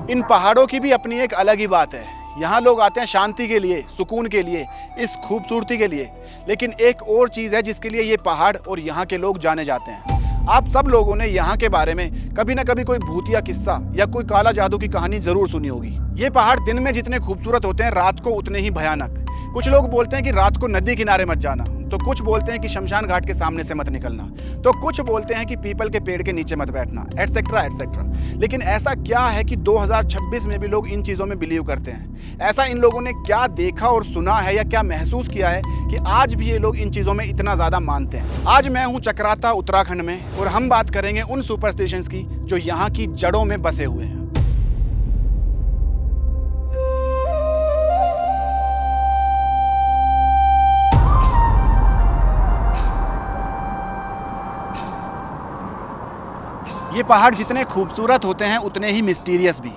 इन पहाड़ों की भी अपनी एक अलग ही बात है। यहाँ लोग आते हैं शांति के लिए, सुकून के लिए, इस खूबसूरती के लिए। लेकिन एक और चीज़ है जिसके लिए ये पहाड़ और यहाँ के लोग जाने जाते हैं। आप सब लोगों ने यहाँ के बारे में कभी ना कभी कोई भूतिया किस्सा या कोई काला जादू की कहानी जरूर सुनी होगी। ये पहाड़ दिन में जितने खूबसूरत होते हैं, रात को उतने ही भयानक। कुछ लोग बोलते हैं कि रात को नदी किनारे मत जाना, तो कुछ बोलते हैं कि शमशान घाट के सामने से मत निकलना, तो कुछ बोलते हैं कि पीपल के पेड़ के नीचे मत बैठना, एटसेट्रा एटसेट्रा। लेकिन ऐसा क्या है कि 2026 में भी लोग इन चीज़ों में बिलीव करते हैं? ऐसा इन लोगों ने क्या देखा और सुना है या क्या महसूस किया है कि आज भी ये लोग इन चीज़ों में इतना ज़्यादा मानते हैं? आज मैं हूँ चक्राता, उत्तराखंड में, और हम बात करेंगे उन सुपरस्टिशंस की जो यहाँ की जड़ों में बसे हुए हैं। ये पहाड़ जितने खूबसूरत होते हैं उतने ही मिस्टीरियस भी।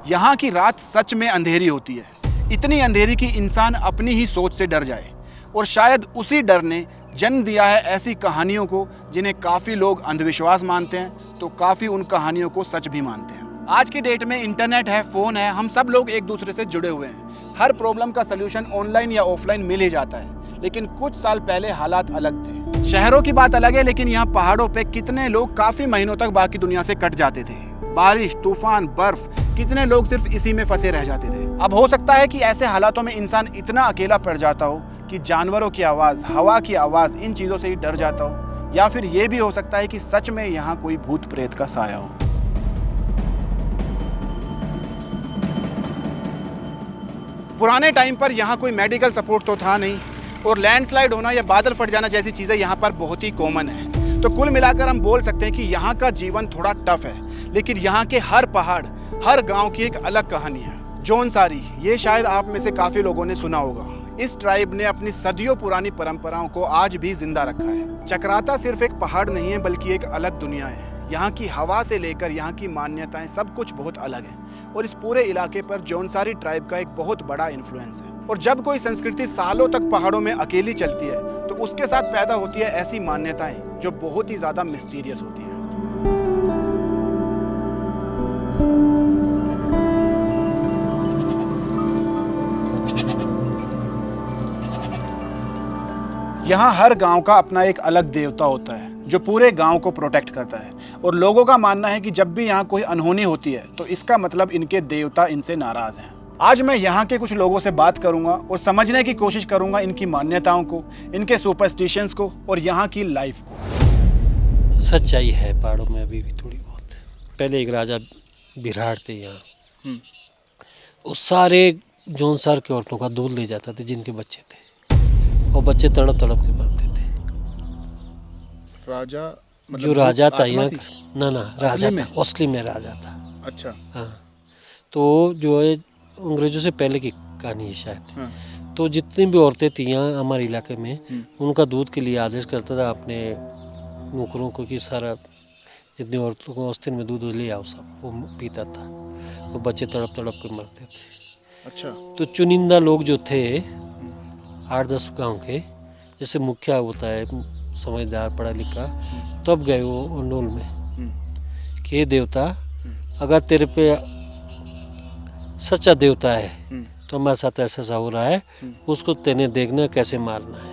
यहाँ की रात सच में अंधेरी होती है, इतनी अंधेरी कि इंसान अपनी ही सोच से डर जाए। और शायद उसी डर ने जन्म दिया है ऐसी कहानियों को जिन्हें काफ़ी लोग अंधविश्वास मानते हैं, तो काफ़ी उन कहानियों को सच भी मानते हैं। आज की डेट में इंटरनेट है, फ़ोन है, हम सब लोग एक दूसरे से जुड़े हुए हैं। हर प्रॉब्लम का सलूशन ऑनलाइन या ऑफलाइन मिल ही जाता है। लेकिन कुछ साल पहले हालात अलग थे। शहरों की बात अलग है, लेकिन यहाँ पहाड़ों पे कितने लोग काफी महीनों तक बाकी दुनिया से कट जाते थे। बारिश, तूफान, बर्फ, कितने लोग सिर्फ इसी में फंसे रह जाते थे। अब हो सकता है कि ऐसे हालातों में इंसान इतना अकेला पड़ जाता हो कि जानवरों की आवाज, हवा की आवाज, इन चीजों से ही डर जाता हो। या फिर ये भी हो सकता है कि सच में यहाँ कोई भूत प्रेत का साया हो। पुराने टाइम पर यहाँ कोई मेडिकल सपोर्ट तो था नहीं, और लैंडस्लाइड होना या बादल फट जाना जैसी चीज़ें यहाँ पर बहुत ही कॉमन है। तो कुल मिलाकर हम बोल सकते हैं कि यहाँ का जीवन थोड़ा टफ है। लेकिन यहाँ के हर पहाड़, हर गांव की एक अलग कहानी है। जौनसारी, ये शायद आप में से काफ़ी लोगों ने सुना होगा। इस ट्राइब ने अपनी सदियों पुरानी परंपराओं को आज भी जिंदा रखा है। चक्राता सिर्फ एक पहाड़ नहीं है, बल्कि एक अलग दुनिया है। यहाँ की हवा से लेकर यहाँ की मान्यताएं सब कुछ बहुत अलग है। और इस पूरे इलाके पर जौनसारी ट्राइब का एक बहुत बड़ा इन्फ्लुएंस है। और जब कोई संस्कृति सालों तक पहाड़ों में अकेली चलती है, तो उसके साथ पैदा होती है ऐसी मान्यताएं जो बहुत ही ज्यादा मिस्टीरियस होती हैं। यहाँ हर गांव का अपना एक अलग देवता होता है जो पूरे गांव को प्रोटेक्ट करता है। और लोगों का मानना है कि जब भी यहाँ कोई अनहोनी होती है तो इसका मतलब इनके देवता इनसे नाराज हैं। आज मैं यहाँ के कुछ लोगों से बात करूंगा और समझने की कोशिश करूंगा इनकी मान्यताओं को, इनके सुपरस्टिशंस को और यहाँ की लाइफ को। सच्चाई है पहाड़ों में अभी भी थोड़ी बहुत। पहले एक राजा बिराड़ थे यहाँ, वो सारे जौनसार के औरतों का दूध ले जाता थे जिनके बच्चे थे, और बच्चे तड़प तड़प के मरते थे। राजा मतलब जो राजा था यहाँ, ना राजा में? था, असली में राजा था। अच्छा। हाँ, तो जो है अंग्रेजों से पहले की कहानी है शायद। हाँ। तो जितनी भी औरतें थी यहाँ हमारे इलाके में, उनका दूध के लिए आदेश करता था अपने नौकरों को कि सारा जितनी औरतों को औस्तीन में दूध ले आओ, सब वो पीता था। वो बच्चे तड़प तड़प के मरते थे। अच्छा। तो चुनिंदा लोग जो थे 8-10 गांव के, जैसे मुखिया होता है समझदार पढ़ा लिखा, तब गए वो अंडोल में कि ये देवता अगर तेरे पे सच्चा देवता है तो हमारे साथ ऐसा ऐसा हो रहा है, उसको तेने देखना कैसे मारना है।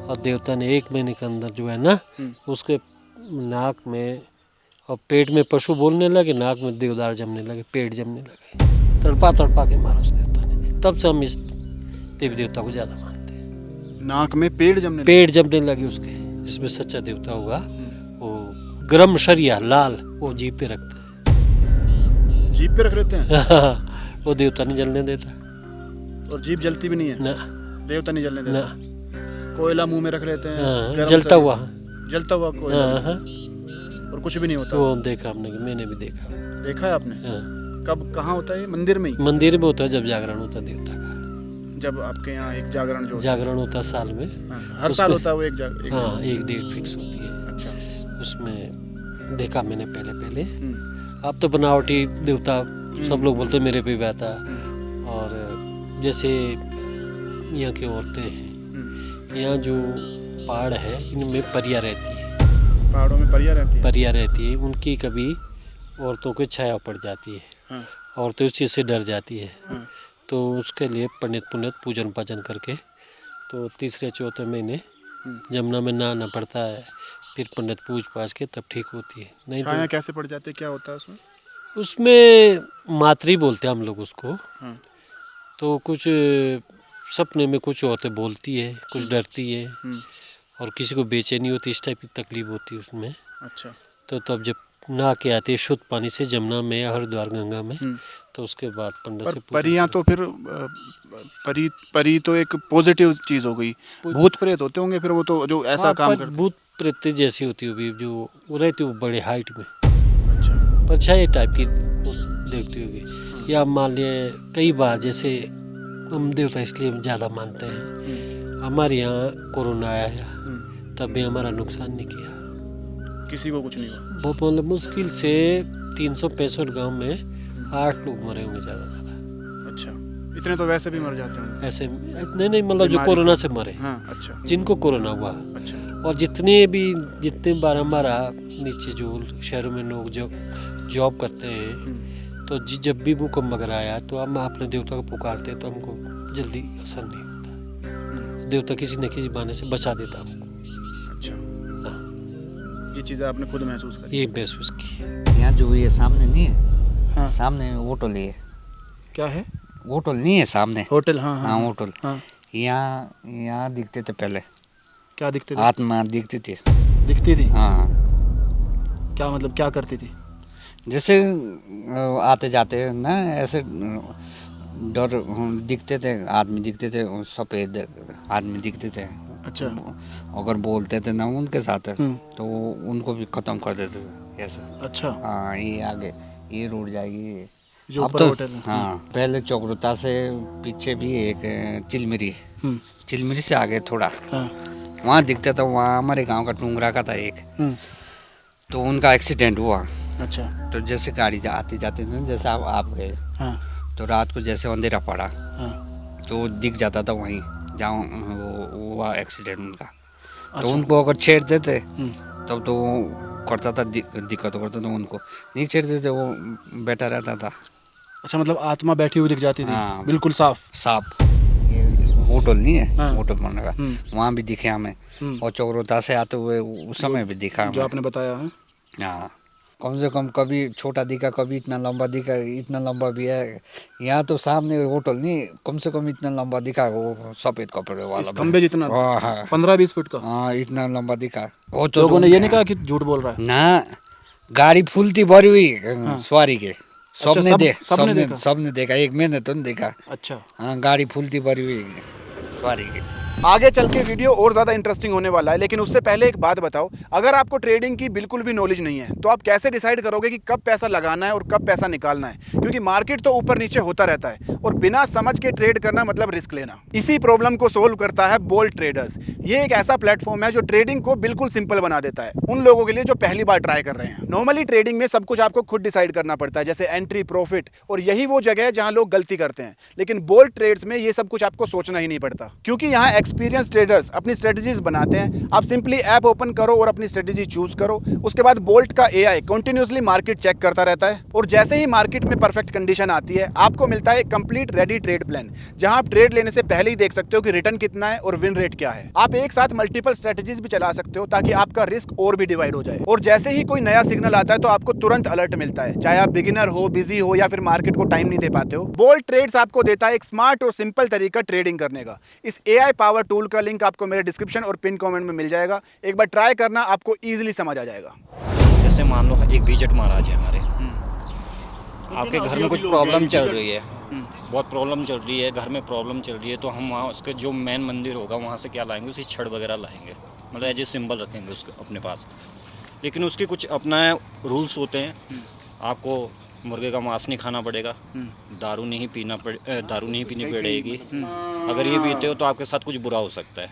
और देवता ने 1 महीने के अंदर जो है ना, उसके नाक में और पेट में पशु बोलने लगे, नाक में देवदार जमने लगे, पेट जमने लगे, तड़पा तड़पा के मारा उस देवता ने। तब से हम इस देवी देवता को ज़्यादा मानते हैं। नाक में पेट जमने लगे उसके, जिसमें सच्चा देवता होगा वो गरम शरिया लाल वो जीभ पे रखता है। जीभ पे रख लेते हैं? वो देवता नहीं जलने देता। और जीभ जलती भी नहीं है? ना, देवता नहीं जलने देता। कोयला मुंह में रख लेते हैं? हाँ, जलता हुआ कोयला। हाँ। और कुछ भी नहीं होता? वो देखा हमने, मैंने भी देखा। देखा है आपने? हाँ। कब, कहाँ होता है? मंदिर में ही? मंदिर में होता है जब जागरण होता है देवता का। जब आपके यहाँ एक जागरण होता है साल में। हाँ, हर साल होता है वो एक हाँ, एक डेट फिक्स होती है। अच्छा। उसमें देखा मैंने पहले। अब तो बनावटी देवता सब लोग बोलते मेरे पे भी आता। और जैसे यहाँ की औरतें हैं, यहाँ जो पहाड़ है इनमें परियां रहती है। पहाड़ों में परियां रहती है? परियां रहती है, उनकी कभी औरतों को छाया पड़ जाती है। हाँ। औरतें उस चीज़ से डर जाती है। हाँ। तो उसके लिए पंडित पुण्डित पूजन पाजन करके तो तीसरे चौथे महीने जमुना में नहाना पड़ता है, फिर पंडित पूज पाज के तब ठीक होती है। नहीं छाया तो कैसे पड़ जाती है, क्या होता है उसमें? उसमें मातरी बोलते हैं हम लोग उसको। हाँ। तो कुछ सपने में कुछ औरतें बोलती है, कुछ डरती है और किसी को बेचैनी होती है, इस टाइप की तकलीफ होती है उसमें। अच्छा। तो तब जब नहा के आती है शुद्ध पानी से जमुना में या हरिद्वार गंगा में, तो उसके बाद पंडित पर से पूजा परियां करो। तो फिर परी तो एक पॉजिटिव चीज हो गई, भूत प्रेत होते होंगे फिर वो तो जो ऐसा हाँ, काम पर करते भूत प्रेत जैसी होती होगी, जो वो रहती वो बड़े हाइट में, हैं। अच्छा। परछाई टाइप की वो देखती होगी। या मान लिए कई बार जैसे हम देवता इसलिए ज़्यादा मानते हैं, हमारे यहाँ कोरोना आया तब भी हमारा नुकसान नहीं किया। किसी को कुछ नहीं हुआ? बहुत मतलब मुश्किल से 365 गांव में 8 लोग मरे होंगे ज़्यादा से ज़्यादा। अच्छा, इतने तो वैसे भी मर जाते होंगे। ऐसे नहीं मतलब जो बीमारी कोरोना से मरे, हाँ। अच्छा। जिनको कोरोना हुआ। अच्छा। और जितने बार हमारा नीचे जो शहरों में लोग जो जॉब करते हैं, तो जब भी भूकंप वगैरह आया तो हम अपने देवता को पुकारते तो हमको जल्दी असर नहीं होता। देवता किसी न किसी बहाने से बचा देता हमको। अच्छा, हाँ, ये चीज़ें आपने खुद महसूस करी? ये महसूस की। यहाँ जो ये सामने नहीं है, हाँ। सामने होटल ही है। क्या है? होटल नहीं है सामने। होटल? हाँ हाँ हाँ होटल। हाँ। यहाँ दिखते थे पहले, क्या दिखते थे? आत्मा दिखती थी। दिखती थी? हाँ, क्या मतलब क्या करती थी? जैसे आते जाते ना ऐसे डर दिखते थे, आदमी दिखते थे, सफ़ेद आदमी दिखते थे। अच्छा। अगर बोलते थे ना उनके साथ तो उनको भी ख़त्म कर देते थे ऐसे। अच्छा, हाँ, ये आगे ये रोड जाएगी जो अब ऊपर तो। होटल है। हाँ, पहले चौकरुता से पीछे भी एक चिलमिरी, चिलमिरी से आगे थोड़ा हाँ। वहाँ दिखता था। वहाँ हमारे गांव का टुंगरा का था एक, तो उनका एक्सीडेंट हुआ। अच्छा। तो जैसे गाड़ी आती जाती थी, जैसे आप गए हाँ तो रात को जैसे अंधेरा पड़ा हाँ। तो दिख जाता था वहीं जहाँ वो हुआ एक्सीडेंट उनका। तो अच्छा। उनको अगर छेड़ते थे तब तो वो करता था, दिक्कत करता था। उनको नहीं छेड़ते थे, वो बैठा रहता था। अच्छा, मतलब आत्मा बैठी हुई दिख जाती थी? हाँ। बिल्कुल साफ? साफ। ये होटल नहीं है, हाँ। होटल बनने का, वहाँ भी दिखे हमें। और चौरोता से आते हुए उस समय भी दिखा जो हमें। आपने बताया है। हाँ, कम से कम कभी छोटा दिखा, कभी इतना लंबा दिखा, इतना लंबा भी है। यहाँ तो सामने होटल नहीं, कम से कम इतना लंबा दिखा, वो सफ़ेद कपड़े वाला इस खंबे जितना? हाँ हाँ 15-20 फुट का? हाँ, इतना लंबा दिखा। वो तो लोगों ने ये नहीं कहा कि झूठ बोल रहा है? ना, गाड़ी फुल थी भरी हुई सवारी के। सबने सबने देखा, एक मैंने तो नहीं देखा। अच्छा। हाँ, गाड़ी फुल थी भरी हुई सवारी के। आगे चल के वीडियो और ज़्यादा इंटरेस्टिंग होने वाला है, लेकिन उससे पहले एक बात बताओ, अगर आपको ट्रेडिंग की बिल्कुल भी नॉलेज नहीं है तो आप कैसे डिसाइड करोगे कि कब पैसा लगाना है और कब पैसा निकालना है? क्योंकि मार्केट तो ऊपर नीचे होता रहता है और बिना समझ के ट्रेड करना मतलब रिस्क लेना। इसी प्रॉब्लम को सोल्व करता है बोल्ट ट्रेडर्स। ये एक ऐसा प्लेटफॉर्म है जो ट्रेडिंग को बिल्कुल सिंपल बना देता है उन लोगों के लिए जो पहली बार ट्राई कर रहे हैं। नॉर्मली ट्रेडिंग में सब कुछ आपको खुद डिसाइड करना पड़ता है, जैसे एंट्री, प्रॉफिट, और यही वो जगह है जहां लोग गलती करते हैं। लेकिन बोल्ट ट्रेड्स में ये सब कुछ आपको सोचना ही नहीं पड़ता, क्योंकि यहाँ एक्सपीरियंस ट्रेडर्स अपनी स्ट्रेटजीज बनाते हैं। आप सिंपली ऐप ओपन करो और अपनी स्ट्रेटजी चूज करो। उसके बाद बोल्ट का एआई कंटिन्यूअसली मार्केट चेक करता रहता है और जैसे ही मार्केट में परफेक्ट कंडीशन आती है आपको मिलता है कंप्लीट रेडी ट्रेड प्लान, जहां आप ट्रेड लेने से पहले ही देख सकते हो कि रिटर्न कितना है और विन रेट क्या है। आप एक साथ मल्टीपल स्ट्रेटजीज भी चला सकते हो ताकि आपका रिस्क और भी डिवाइड हो जाए, और जैसे ही कोई नया सिग्नल आता है तो आपको तुरंत अलर्ट मिलता है, चाहे आप बिगिनर हो, बिजी हो या फिर मार्केट को टाइम नहीं दे पाते हो। बोल्ट ट्रेड्स आपको देता है एक स्मार्ट और सिंपल तरीका ट्रेडिंग करने का। इस एआई पावर टूल का लिंक आपको मेरे डिस्क्रिप्शन और पिन कमेंट में मिल जाएगा। एक बार ट्राई करना, आपको इजीली समझ आ जाएगा। जैसे मान लो एक बीजेट महाराज है हमारे, आपके घर में कुछ प्रॉब्लम चल रही है, बहुत प्रॉब्लम चल रही है, घर में प्रॉब्लम चल रही है, तो हम वहाँ उसके जो मेन मंदिर होगा वहाँ से क्या लाएंगे, उसी छड़ वगैरह लाएंगे, मतलब एज ए सिंबल रखेंगे उसके अपने पास। लेकिन उसके कुछ अपना रूल्स होते हैं। आपको मुर्गे का मांस नहीं खाना पड़ेगा, दारू नहीं पीनी पड़ेगी। अगर ये पीते हो तो आपके साथ कुछ बुरा हो सकता है।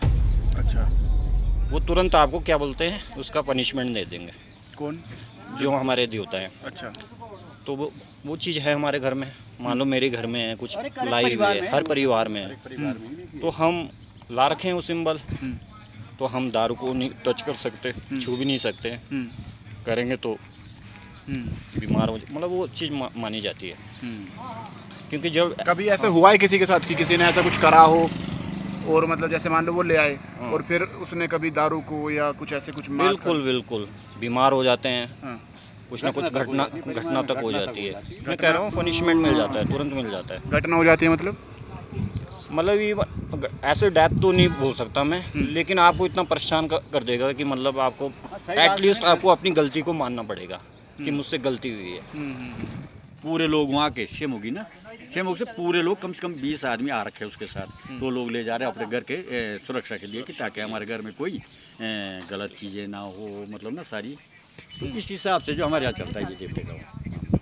अच्छा। वो तुरंत आपको क्या बोलते हैं, उसका पनिशमेंट दे देंगे। कौन? जो हमारे देवता है। अच्छा। तो वो चीज़ है हमारे घर में। मान लो मेरे घर में है कुछ लाई हुई है, हर परिवार में है, तो हम ला रखे हैं वो सिंबल। तो हम दारू को नहीं टच कर सकते, छू भी नहीं सकते, करेंगे तो बीमार हो मतलब वो चीज़ मानी जाती है। क्योंकि जब कभी ऐसा हुआ है किसी के साथ कि किसी ने ऐसा कुछ करा हो और मतलब जैसे मान लो वो ले आए और फिर उसने कभी दारू को या कुछ ऐसे कुछ मास बिल्कुल बिल्कुल बीमार हो जाते हैं, हाँ। कुछ ना कुछ घटना तक हो जाती है। मैं कह रहा हूँ पनिशमेंट मिल जाता है, तुरंत मिल जाता है। घटना हो जाती है मतलब ये ऐसे डेथ तो नहीं बोल सकता मैं, लेकिन आपको इतना परेशान कर देगा कि मतलब आपको एटलीस्ट आपको अपनी गलती को मानना पड़ेगा कि मुझसे गलती हुई है। पूरे लोग वहाँ के शेमुग ना, शेमुग से पूरे लोग कम से कम 20 आदमी आ रखे हैं उसके साथ। तो लोग ले जा रहे हैं अपने घर के सुरक्षा के लिए कि ताकि हमारे घर में कोई गलत चीज़ें ना हो, मतलब ना सारी। तो इस हिसाब से जो हमारे यहाँ चलता है ये देवते का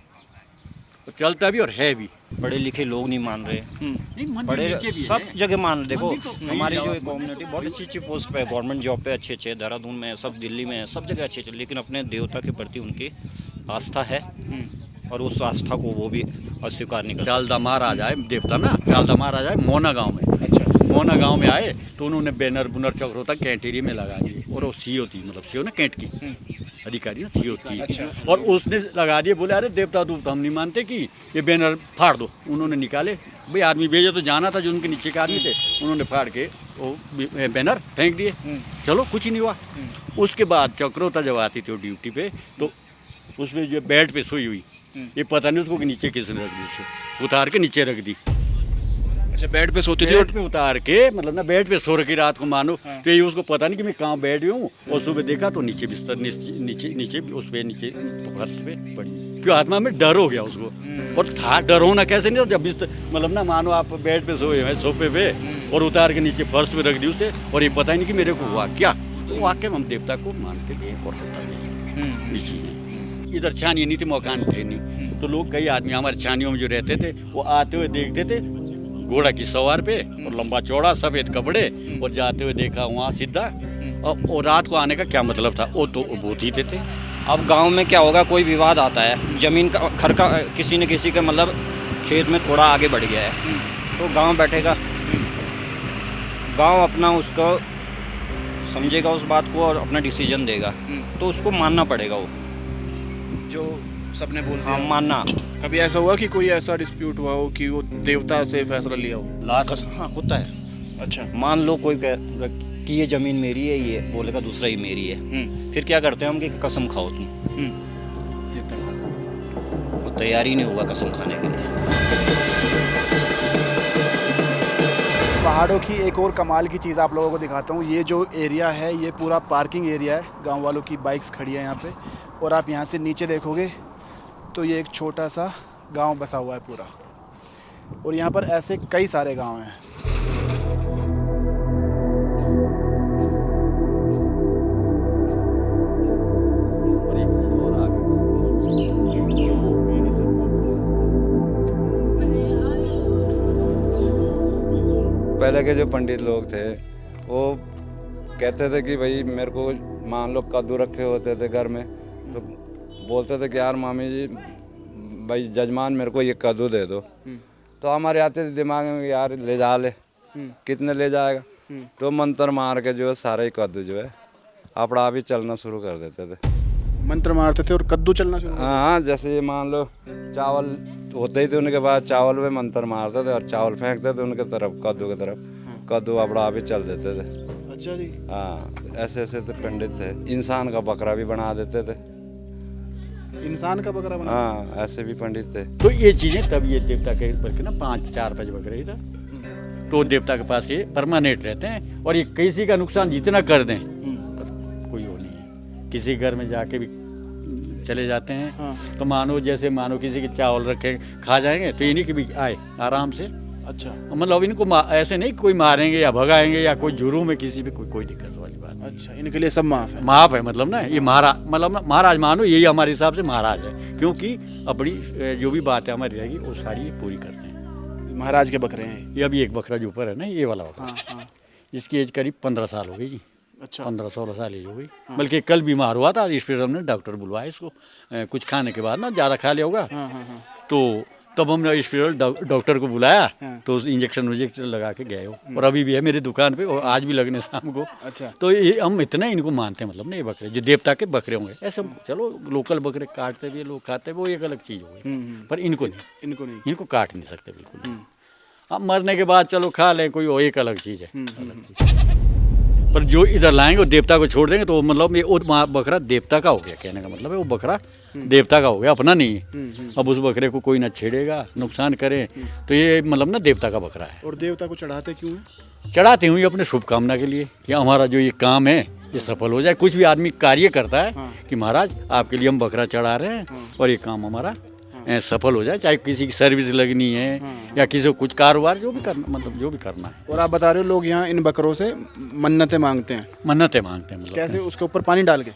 तो चलता भी और है भी। पढ़े लिखे लोग नहीं मान रहे, नहीं मंदिर पढ़े नीचे भी सब है। जगह मान रहे। देखो मंदिर तो कहीं हमारी जाओ, जो कम्युनिटी बहुत अच्छी अच्छी पोस्ट पे है, गवर्नमेंट जॉब पे अच्छे अच्छे, देहरादून में सब, दिल्ली में सब जगह अच्छे अच्छे, लेकिन अपने देवता के प्रति उनकी आस्था है और उस आस्था को वो भी अस्वीकार नहीं कर सकते। चालदा महाराज आए देवता ना, चालदा महाराज आए मोना गांव में। अच्छा, मोना गांव में आए तो उन्होंने बैनर बुनर चक्रोता कैंटेरी में लगा दिए। और वो सीओ थी, मतलब सीओ ना कैंट की अधिकारी ना, सीओ थी। अच्छा। और उसने लगा दिए, बोले अरे देवता दूत हम नहीं मानते कि ये बैनर फाड़ दो। उन्होंने निकाले, भाई आदमी भेजे तो जाना था, जो उनके नीचे के आदमी थे उन्होंने फाड़ के वो बैनर फेंक दिए। चलो कुछ ही नहीं हुआ। उसके बाद चक्रोता जब आती थी वो ड्यूटी पे, तो उसमें जो बेड पे सोई हुई, ये पता नहीं उसको कि नीचे किसने रख दी, उसको उतार के नीचे रख दी। अच्छा, बेड पे सोती थी बेड पे उतार के, मतलब ना बेड पे सो रखी रात को मानो। तो ये उसको पता नहीं कि मैं कहाँ बैठ गया हूँ। और सुबह देखा तो नीचे बिस्तर नीचे नीचे उस पे नीचे फर्श पे पड़ी। क्यों आत्मा में डर हो गया उसको। और था डर होना कैसे नहीं था, जब बिस्तर मतलब ना मानो आप बेड पे सोए हैं सोफे पे और उतार के नीचे फर्श पे रख दी उसे, और ये पता ही नहीं कि मेरे को हुआ क्या। तो वाकई में हम देवता को मानते थे और होता नहीं ये चीज़ें। इधर छानिए नहीं थे, मकान थे नहीं, तो लोग कई आदमी हमारे छानियों में जो रहते थे वो आते हुए देखते थे घोड़ा की सवार पे और लंबा चौड़ा सफ़ेद कपड़े, और जाते हुए देखा वहाँ सीधा। और रात को आने का क्या मतलब था, वो तो भूत ही थे। अब गांव में क्या होगा, कोई विवाद आता है ज़मीन का, घर का, किसी न किसी का मतलब खेत में थोड़ा आगे बढ़ गया है, तो गांव बैठेगा, गांव अपना उसको समझेगा उस बात को और अपना डिसीजन देगा, तो उसको मानना पड़ेगा वो जो सबने बोल दिया। हाँ, मानना। कभी ऐसा हुआ कि कोई ऐसा डिस्प्यूट हुआ हो कि वो देवता से फैसला लिया हो? लास्ट हाँ होता है। अच्छा। मान लो कोई कि ये ज़मीन मेरी है, ये बोलेगा दूसरा ही मेरी है, फिर क्या करते हैं हम कि कसम खाओ तुम, वो तैयारी नहीं होगा कसम खाने के लिए। पहाड़ों की एक और कमाल की चीज़ आप लोगों को दिखाता हूँ। ये जो एरिया है ये पूरा पार्किंग एरिया है, गांव वालों की बाइक्स खड़ी है यहाँ पे। और आप यहाँ से नीचे देखोगे तो ये एक छोटा सा गांव बसा हुआ है पूरा, और यहाँ पर ऐसे कई सारे गांव हैं। पहले के जो पंडित लोग थे वो कहते थे कि भाई मेरे को मान लो कद्दू रखे होते थे घर में, तो बोलते थे कि यार मामी जी भाई जजमान मेरे को ये कद्दू दे दो। तो हमारे आते थे दिमाग में यार ले जा ले, कितने ले जाएगा। तो मंत्र मार के जो है सारे ही कद्दू जो है अपना आप ही चलना शुरू कर देते थे। मंत्र मारते थे और कद्दू चलना शुरू? हाँ, जैसे ये मान लो चावल होते ही थे, उनके बाद चावल में मंत्र मारते थे और चावल फेंकते थे उनके तरफ, कद्दू की तरफ, कद्दू अपना आप ही चल देते थे। अच्छा जी। हाँ, ऐसे ऐसे तो पंडित थे। इंसान का बकरा भी बना देते थे। इंसान का बकरा बना? हाँ, ऐसे भी पंडित थे। तो ये चीज़ें तब ये देवता के बल्कि ना 5-4-5 बकरे इधर, तो देवता के पास ये परमानेंट रहते हैं। और ये किसी का नुकसान जितना कर दें पर कोई वो नहीं है। किसी घर में जाके भी चले जाते हैं। हाँ। तो मानो जैसे मानो किसी के चावल रखे खा जाएंगे तो इन्हीं के भी आए आराम से। अच्छा, मतलब इनको ऐसे नहीं कोई मारेंगे या भगाएंगे या कोई जुर्म में किसी भी कोई दिक्कत वाली बात नहीं। अच्छा, इनके लिए सब माफ है? माफ है, मतलब ना ये महाराज, मतलब महाराज मानो यही हमारे हिसाब से महाराज है, क्योंकि अपनी जो भी बात है हमारी रहेगी वो सारी पूरी करते हैं। महाराज के बकरे हैं ये अभी एक बकरा जो ऊपर है ना, ये वाला बकरा। हाँ। इसकी एज करीब 15 साल हो गई जी। अच्छा, 15-16 साल एज हो गई। हाँ। बल्कि कल बीमार हुआ था, इस पर हमने डॉक्टर बुलवाया इसको, कुछ खाने के बाद ना ज़्यादा खा लिया होगा। हाँ। तो तब हमने स्पेशल डॉक्टर को बुलाया हाँ। तो इंजेक्शन लगा के गए हो और अभी भी है मेरी दुकान पे और आज भी लगने शाम को। अच्छा। तो ये हम इतना इनको मानते हैं, मतलब ना ये बकरे जो देवता के बकरे होंगे ऐसे। चलो लोकल बकरे काटते भी लोग खाते हैं, वो एक अलग चीज़ हो गई, पर इनको नहीं, इनको काट नहीं सकते बिल्कुल। अब मरने के बाद चलो खा लें कोई, वो एक अलग चीज़ है, अलग चीज़। पर जो इधर लाएंगे वो देवता को छोड़ देंगे तो मतलब ये वो बकरा देवता का हो गया, कहने का मतलब है वो बकरा देवता का हो गया, अपना नहीं है। अब उस बकरे को कोई ना छेड़ेगा, नुकसान करे, तो ये मतलब ना देवता का बकरा है। और देवता को चढ़ाते क्यों है? चढ़ाते हुए अपने शुभकामना के लिए कि हमारा जो ये काम है ये सफल हो जाए। कुछ भी आदमी कार्य करता है कि महाराज आपके लिए हम बकरा चढ़ा रहे हैं और ये काम हमारा सफल हो जाए, चाहे किसी की सर्विस लगनी है या किसी को कुछ कारोबार जो भी करना, मतलब जो भी करना है। और आप बता रहे हो लोग यहाँ इन बकरों से मन्नतें मांगते हैं, मन्नतें मांगते हैं, मतलब कैसे? उसके ऊपर पानी डाल के?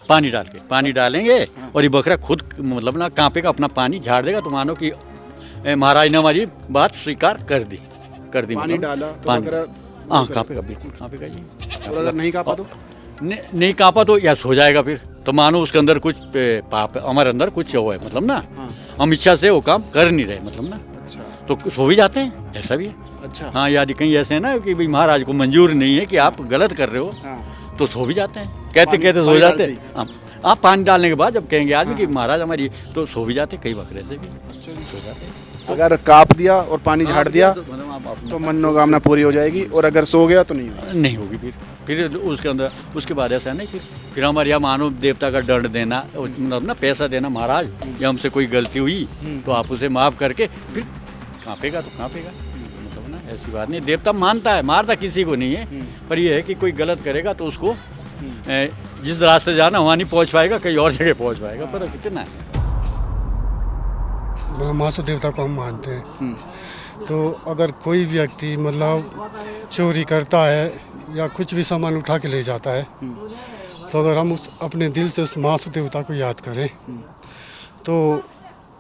पानी डालेंगे और ये बकरा खुद मतलब ना कांपेगा, अपना पानी झाड़ देगा, तो मानो कि महाराज ने हमारी बात स्वीकार कर दी। पानी मतलब डाला तो पानी, बकरा हाँ कांपेगा, बिल्कुल कांपेगा जी। और अगर नहीं कांपा तो? नहीं कांपा तो या सो जाएगा फिर, तो मानो उसके अंदर कुछ पाप है, हमारे अंदर कुछ वो है, मतलब ना हम इच्छा से वो काम कर नहीं रहे, मतलब ना। अच्छा। तो सो भी जाते हैं, ऐसा भी है। अच्छा। हाँ, यदि कहीं ऐसे है ना कि भाई महाराज को मंजूर नहीं है कि आप गलत कर रहे हो, हाँ। तो सो भी जाते हैं, कहते कहते सो पानी जाते डालते हैं। आप पानी डालने के बाद जब कहेंगे आदमी कि महाराज हमारी, तो सो भी जाते, कई बकरे से भी सो जाते हैं। अगर काप दिया और पानी झाड़ दिया तो मतलब आप तो मनोकामना पूरी हो जाएगी, और अगर सो गया तो नहीं होगा। नहीं होगी फिर उसके अंदर उसके बाद ऐसा नहीं, फिर हमारे यहाँ मानो देवता का दंड देना, मतलब ना पैसा देना, महाराज या हमसे कोई गलती हुई तो आप उसे माफ़ करके फिर कांपेगा तो कांपेगा, मतलब ना ऐसी बात नहीं। देवता मानता है, मारता किसी को नहीं है, पर यह है कि कोई गलत करेगा तो उसको जिस रास्ते जाना वहाँ नहीं पहुँच पाएगा, कहीं और जगह पहुँच पाएगा, पर कितना है। मतलब महासु देवता को हम मानते हैं। तो अगर कोई व्यक्ति मतलब चोरी करता है या कुछ भी सामान उठा के ले जाता है, तो अगर हम उस अपने दिल से उस महासु देवता को याद करें तो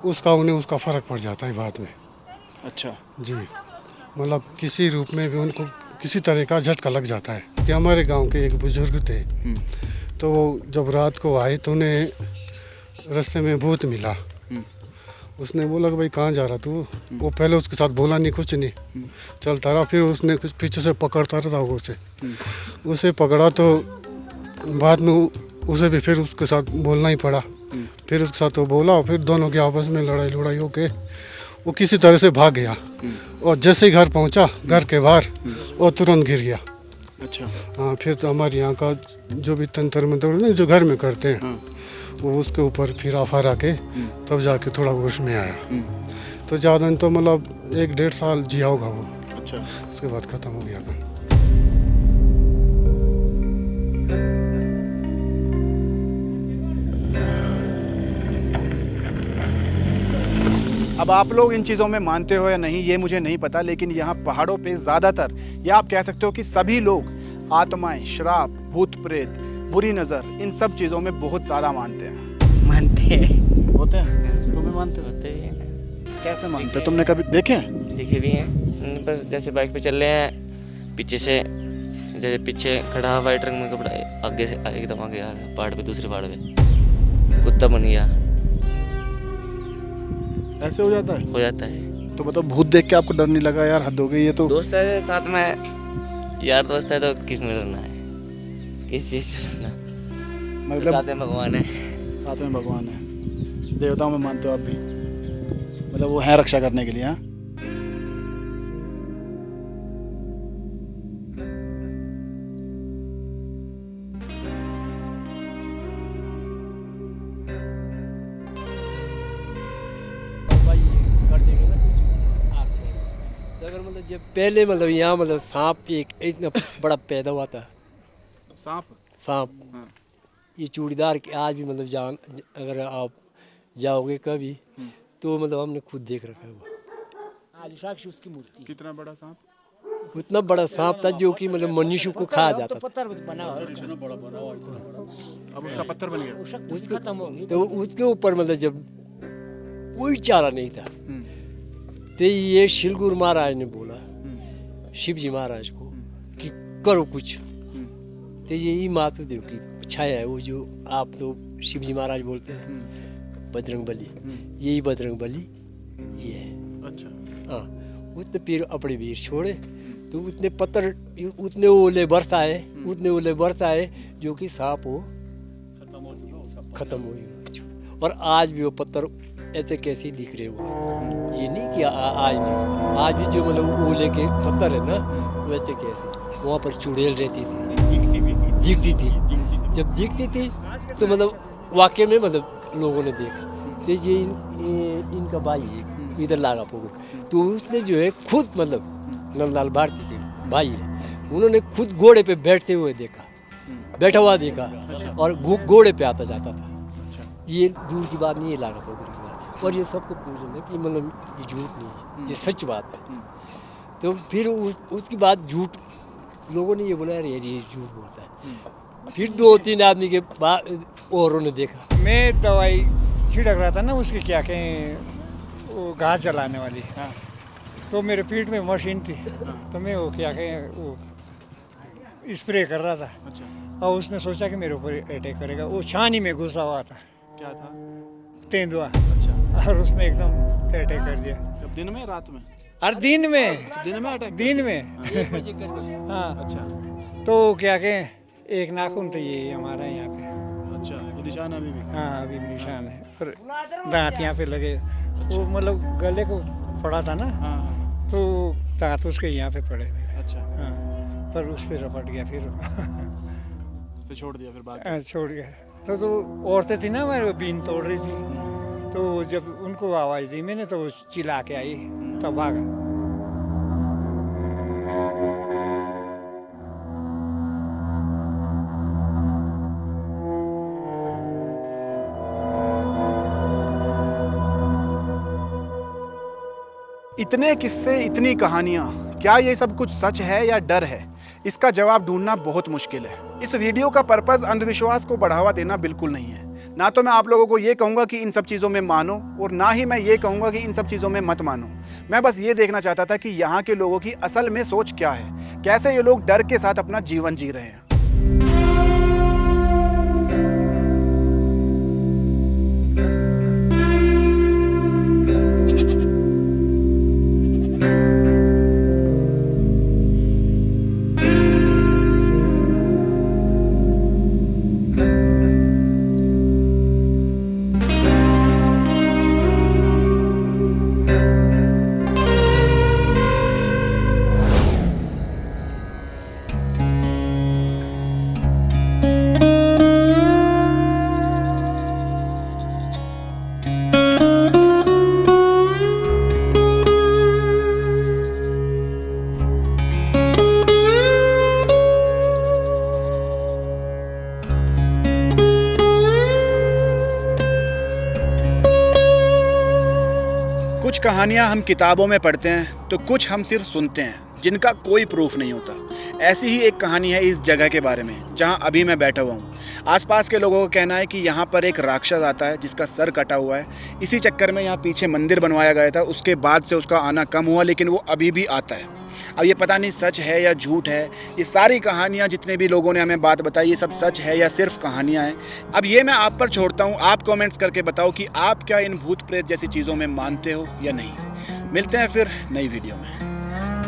उन्हें उसका फ़र्क पड़ जाता है बाद में। अच्छा जी, मतलब किसी रूप में भी उनको किसी तरह का झटका लग जाता है। कि हमारे गांव के एक बुजुर्ग थे, तो जब रात को आए तो उन्हें रास्ते में भूत मिला। उसने बोला कि भाई कहाँ जा रहा तू? वो पहले उसके साथ बोला नहीं, कुछ नहीं, चलता रहा। फिर उसने कुछ पीछे से पकड़ता रहा उसे पकड़ा, तो बाद में उसे भी फिर उसके साथ बोलना ही पड़ा। फिर उसके साथ वो बोला और फिर दोनों के आपस में लड़ाई होके वो किसी तरह से भाग गया। और जैसे ही घर पहुंचा, घर के बाहर वो तुरंत गिर गया। अच्छा। हाँ, फिर तो हमारे यहाँ का जो भी तंत्र मंत्र ना जो घर में करते हैं, वो उसके ऊपर फिरा फरा के तब जाके थोड़ा होश में आया। तो ज़्यादा नहीं तो मतलब 1-1.5 साल जिया होगा वो। अच्छा। उसके बाद ख़त्म हो गया था। अब आप लोग इन चीज़ों में मानते हो या नहीं ये मुझे नहीं पता, लेकिन यहाँ पहाड़ों पे ज़्यादातर, या आप कह सकते हो कि सभी लोग आत्माएं, श्राप, भूत प्रेत, बुरी नज़र, इन सब चीज़ों में बहुत ज़्यादा मानते हैं। मानते हैं, होते हैं? तुम भी मानते हो? होते भी हैं। कैसे मानते हो? तुमने कभी देखे हैं? देखे भी हैं। बस जैसे बाइक पे चल रहे हैं, पीछे से जैसे पीछे खड़ा वाइट रंग में कपड़ा, आगे से एकदम आगे आ गया पहाड़ पे, दूसरे पहाड़ पे कुत्ता बन गया, ऐसे हो जाता है? हो जाता है। तो मतलब भूत देख के आपको डर नहीं लगा? यार हद हो गई ये तो। दोस्त है साथ में, यार दोस्त है तो किस में डरना है, किस चीज़ से डरना? मतलब साथ में भगवान है। साथ में भगवान है, देवताओं में मानते हो आप भी? मतलब वो है रक्षा करने के लिए? हाँ। अगर मतलब जब पहले मतलब यहाँ मतलब सांप एक इतना बड़ा पैदा हुआ था, सांप ये चूड़ीदार के आज भी मतलब जान, अगर आप जाओगे कभी तो मतलब हमने खुद देख रखा है वो। आज साक्षी उसकी मूर्ति। कितना बड़ा सांप? उतना बड़ा सांप था जो कि मतलब मनुष्य को खा जाता था। अब उसका पत्थर बन गया? तो उसके ऊपर मतलब जब कोई चारा नहीं था, तो ये शिलगुरु महाराज ने बोला शिव जी महाराज को कि करो कुछ। तो यही मातुदेव की छाया है, वो जो आप तो शिव जी महाराज बोलते हैं बजरंग बली, यही बजरंग बली ये है। हाँ उसने फिर अपने वीर छोड़े तो उतने पत्थर उतने ओले बरस आए जो कि सांप वो खत्म हो गए। और आज भी वो पत्थर ऐसे कैसे ही दिख रहे हो, ये नहीं कि आज नहीं, आज भी जो मतलब ओले के पत्थर है ना वैसे कैसे वहाँ पर चुड़ैल रहती थी, दिखती थी। जब दिखती थी तो मतलब वाकई में मतलब लोगों ने देखा तो ये इनका भाई है इधर लागा पोगड़, तो उसने जो है खुद मतलब नंदलाल भारती जी भाई है, उन्होंने खुद घोड़े पे बैठते हुए देखा, बैठा हुआ देखा और घोड़े पे आता जाता था। ये दूर की बात नहीं है लागा पोगड़ की बात, और ये सबको पूछना है कि मतलब ये झूठ नहीं है, ये सच बात है। तो फिर उसकी बात झूठ लोगों ने ये बोला यार ये झूठ बोलता है। फिर 2-3 आदमी के बाद औरों ने देखा। मैं दवाई छिड़क रहा था ना उसकी क्या कहें वो घास जलाने वाली, तो मेरे पीठ में मशीन थी तो मैं वो क्या कहें वो स्प्रे कर रहा था और उसने सोचा कि मेरे ऊपर अटैक करेगा। वो छानी में घुसा हुआ था, क्या था? तेंदुआ। और उसने एकदम अटैक कर दिया। जब दिन में रात में? हर दिन में अटैक? दिन में हाँ। अच्छा तो क्या कहें एक नाखून तो ये हमारा यहाँ पे। अच्छा ये निशान अभी भी? हाँ अभी भी निशान है और दांत यहाँ पे लगे। वो मतलब गले को पड़ा था ना, तो दांत उसके यहाँ पे पड़े हुए। अच्छा हाँ पर उस पर रपट गया फिर तो छोड़ दिया फिर बात? छोड़ गया। तो औरतें थी ना हमारे बीन तोड़ रही थी, तो जब उनको आवाज़ दी मैंने तो वो चिल्ला के आई तब भागा। इतने किस्से, इतनी कहानियाँ, क्या ये सब कुछ सच है या डर है? इसका जवाब ढूंढना बहुत मुश्किल है। इस वीडियो का पर्पस अंधविश्वास को बढ़ावा देना बिल्कुल नहीं है। ना तो मैं आप लोगों को ये कहूँगा कि इन सब चीज़ों में मानो और ना ही मैं ये कहूँगा कि इन सब चीज़ों में मत मानो। मैं बस ये देखना चाहता था कि यहाँ के लोगों की असल में सोच क्या है, कैसे ये लोग डर के साथ अपना जीवन जी रहे हैं। कुछ कहानियाँ हम किताबों में पढ़ते हैं तो कुछ हम सिर्फ सुनते हैं जिनका कोई प्रूफ नहीं होता। ऐसी ही एक कहानी है इस जगह के बारे में जहाँ अभी मैं बैठा हुआ हूँ। आसपास के लोगों का कहना है कि यहाँ पर एक राक्षस आता है जिसका सर कटा हुआ है। इसी चक्कर में यहाँ पीछे मंदिर बनवाया गया था, उसके बाद से उसका आना कम हुआ, लेकिन वो अभी भी आता है। अब ये पता नहीं सच है या झूठ है। ये सारी कहानियाँ जितने भी लोगों ने हमें बात बताई, ये सब सच है या सिर्फ कहानियाँ हैं। अब ये मैं आप पर छोड़ता हूँ, आप कमेंट्स करके बताओ कि आप क्या इन भूत प्रेत जैसी चीज़ों में मानते हो या नहीं। मिलते हैं फिर नई वीडियो में।